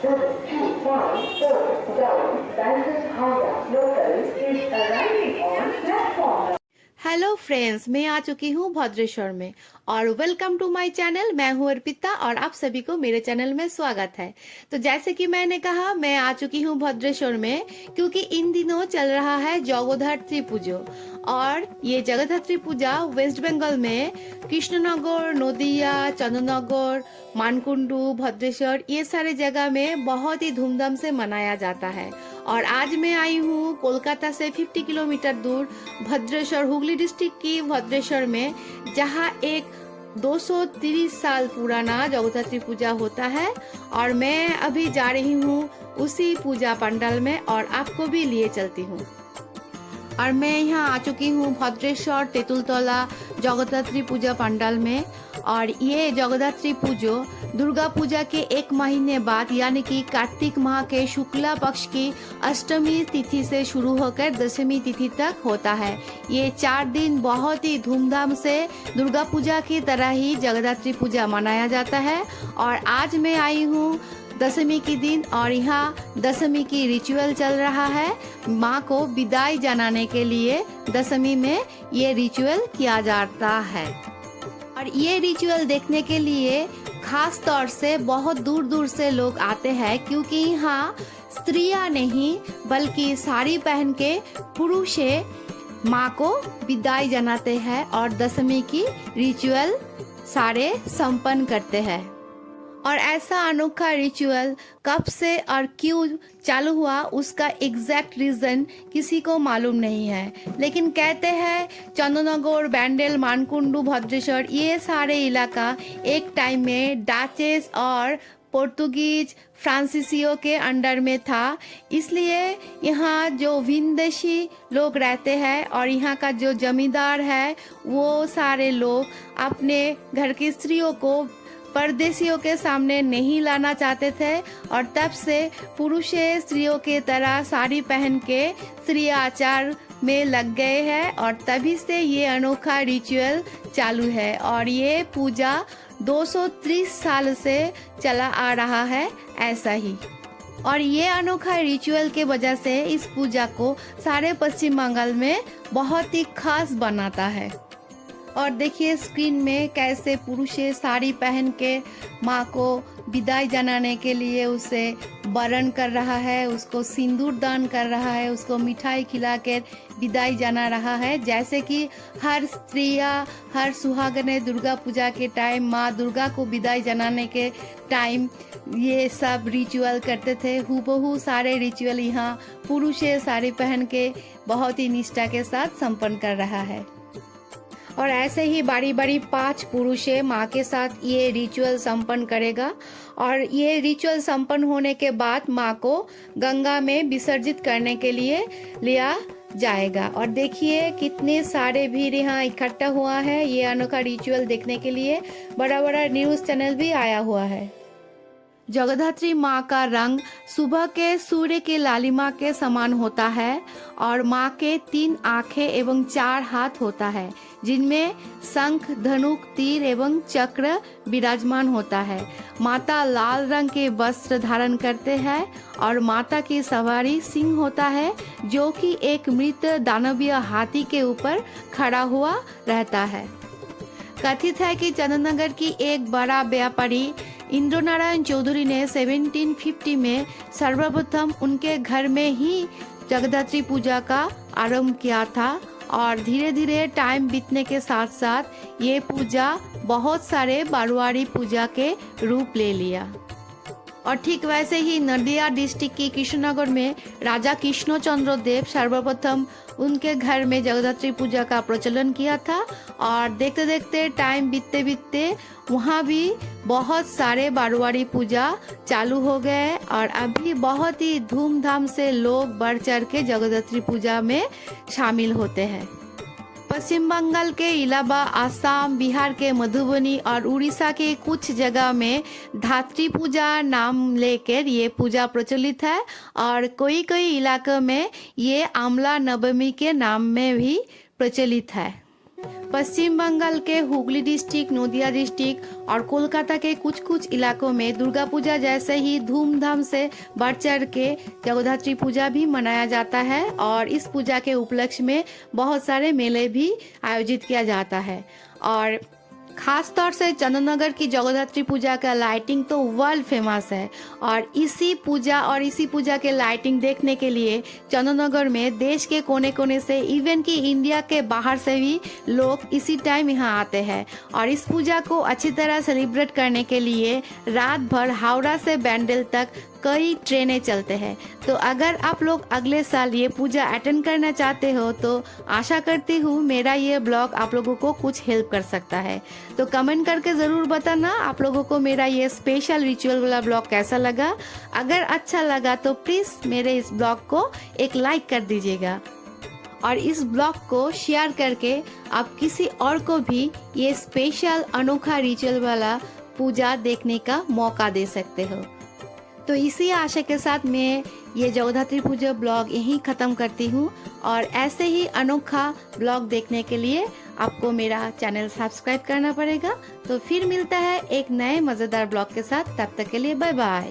72544 down, Danton Howrah local is arriving on platform. Hello friends, मैं आ चुकी हूँ भद्रेश्वर में और वेलकम टू माय चैनल। मैं हूँ अर्पिता और आप सभी को मेरे चैनल में स्वागत है। तो जैसे कि मैंने कहा, मैं आ चुकी हूँ भद्रेश्वर में क्योंकि इन दिनों चल रहा है जगद्धात्री पूजा। और ये जगद्धात्री पूजा वेस्ट बंगाल में कृष्णनगर, नदिया, चंदननगर, मानकुंडू, भद्रेश्वर ये सारे जगह में बहुत ही धूमधाम से मनाया जाता है। और आज मैं आई हूँ कोलकाता से 50 किलोमीटर दूर भद्रेश्वर, हुगली डिस्ट्रिक्ट की भद्रेश्वर में, जहाँ एक 230 साल पुराना जगद्धात्री पूजा होता है। और मैं अभी जा रही हूँ उसी पूजा पंडाल में और आपको भी लिए चलती हूँ। और मैं यहाँ आ चुकी हूँ भद्रेश्वर तेतुलतला जगद्धात्री पूजा पंडाल में। और ये जगद्धात्री पूजा दुर्गा पूजा के एक महीने बाद यानी कि कार्तिक माह के शुक्ला पक्ष की अष्टमी तिथि से शुरू होकर दशमी तिथि तक होता है। ये 4 दिन बहुत ही धूमधाम से दुर्गा पूजा की तरह ही जगद्धात्री पूजा मनाया जाता है। और आज मैं आई हूँ दशमी के दिन और यहाँ दशमी की रिचुअल चल रहा है। माँ को विदाई जनाने के लिए दशमी में ये रिचुअल किया जाता है। और ये रिचुअल देखने के लिए खास तौर से बहुत दूर दूर से लोग आते हैं, क्योंकि यहाँ स्त्रियां नहीं बल्कि साड़ी पहन के पुरुष माँ को विदाई जनाते हैं और दशमी की रिचुअल सारे संपन्न करते हैं। और ऐसा अनोखा रिचुअल कब से और क्यों चालू हुआ उसका एग्जैक्ट रीज़न किसी को मालूम नहीं है, लेकिन कहते हैं चंदननगर, बैंडेल, मानकुंडू, भद्रेश्वर ये सारे इलाका एक टाइम में डचेस और पोर्तुगीज, फ्रांसीसियों के अंडर में था। इसलिए यहाँ जो विदेशी लोग रहते हैं और यहाँ का जो जमींदार है वो सारे लोग अपने घर की स्त्रियों को परदेशियों के सामने नहीं लाना चाहते थे। और तब से पुरुष स्त्रियों के तरह साड़ी पहन के स्त्री आचार में लग गए हैं और तभी से ये अनोखा रिचुअल चालू है। और ये पूजा 230 साल से चला आ रहा है ऐसा ही। और ये अनोखा रिचुअल के वजह से इस पूजा को सारे पश्चिम बंगाल में बहुत ही खास बनाता है। और देखिए स्क्रीन में कैसे पुरुष साड़ी पहन के माँ को विदाई जनाने के लिए उसे वरण कर रहा है, उसको सिंदूर दान कर रहा है, उसको मिठाई खिला कर विदाई जना रहा है। जैसे कि हर स्त्रियाँ, हर सुहागने दुर्गा पूजा के टाइम माँ दुर्गा को विदाई जनाने के टाइम ये सब रिचुअल करते थे, हूबहू सारे रिचुअल यहाँ पुरुष साड़ी पहन के बहुत ही निष्ठा के साथ संपन्न कर रहा है। और ऐसे ही बारी बारी 5 पुरुष माँ के साथ ये रिचुअल संपन्न करेगा। और ये रिचुअल संपन्न होने के बाद माँ को गंगा में विसर्जित करने के लिए लिया जाएगा। और देखिए कितने सारे भीड़ यहाँ इकट्ठा हुआ है ये अनोखा रिचुअल देखने के लिए। बड़ा बड़ा न्यूज़ चैनल भी आया हुआ है। जगद्धात्री माँ का रंग सुबह के सूर्य की लालिमा के समान होता है और माँ के 3 आंखें एवं 4 हाथ होता है, जिनमें शंख, धनुक, तीर एवं चक्र विराजमान होता है। माता लाल रंग के वस्त्र धारण करते हैं और माता की सवारी सिंह होता है, जो कि एक मृत दानवीय हाथी के ऊपर खड़ा हुआ रहता है। कथित है कि चंदननगर की एक बड़ा व्यापारी इंद्र नारायण चौधरी ने 1750 में सर्वप्रथम उनके घर में ही जगद्धात्री पूजा का आरंभ किया था। और धीरे धीरे टाइम बीतने के साथ साथ ये पूजा बहुत सारे बारवाड़ी पूजा के रूप ले लिया। और ठीक वैसे ही नदिया डिस्ट्रिक्ट की कृष्णनगर में राजा कृष्णचंद्र देव सर्वप्रथम उनके घर में जगद्धात्री पूजा का प्रचलन किया था। और देखते देखते टाइम बीतते बीतते वहाँ भी बहुत सारे बारवाड़ी पूजा चालू हो गए और अभी बहुत ही धूमधाम से लोग बढ़ चढ़ के जगद्धात्री पूजा में शामिल होते हैं। पश्चिम बंगाल के अलावा आसाम, बिहार के मधुबनी और उड़ीसा के कुछ जगह में धात्री पूजा नाम लेकर ये पूजा प्रचलित है। और कोई कोई इलाकों में ये आमला नवमी के नाम में भी प्रचलित है। पश्चिम बंगाल के हुगली डिस्ट्रिक्ट, नदिया डिस्ट्रिक्ट और कोलकाता के कुछ कुछ इलाकों में दुर्गा पूजा जैसे ही धूमधाम से बढ़ चढ़ के जगद्धात्री पूजा भी मनाया जाता है और इस पूजा के उपलक्ष्य में बहुत सारे मेले भी आयोजित किया जाता है। और खास तौर से चंदननगर की जगद्धात्री पूजा का लाइटिंग तो वर्ल्ड फेमस है और इसी पूजा के लाइटिंग देखने के लिए चंदननगर में देश के कोने कोने से, इवन कि इंडिया के बाहर से भी लोग इसी टाइम यहाँ आते हैं। और इस पूजा को अच्छी तरह सेलिब्रेट करने के लिए रात भर हावड़ा से बैंडल तक कई ट्रेनें चलते हैं। तो अगर आप लोग अगले साल ये पूजा अटेंड करना चाहते हो तो आशा करती हूँ मेरा ये ब्लॉग आप लोगों को कुछ हेल्प कर सकता है। तो कमेंट करके ज़रूर बताना आप लोगों को मेरा ये स्पेशल रिचुअल वाला ब्लॉग कैसा लगा। अगर अच्छा लगा तो प्लीज़ मेरे इस ब्लॉग को एक लाइक कर दीजिएगा और इस ब्लॉग को शेयर करके आप किसी और को भी ये स्पेशल अनोखा रिचुअल वाला पूजा देखने का मौका दे सकते हो। तो इसी आशा के साथ मैं ये जगद्धात्री पूजा ब्लॉग यहीं ख़त्म करती हूँ और ऐसे ही अनोखा ब्लॉग देखने के लिए आपको मेरा चैनल सब्सक्राइब करना पड़ेगा। तो फिर मिलता है एक नए मज़ेदार ब्लॉग के साथ, तब तक के लिए बाय बाय।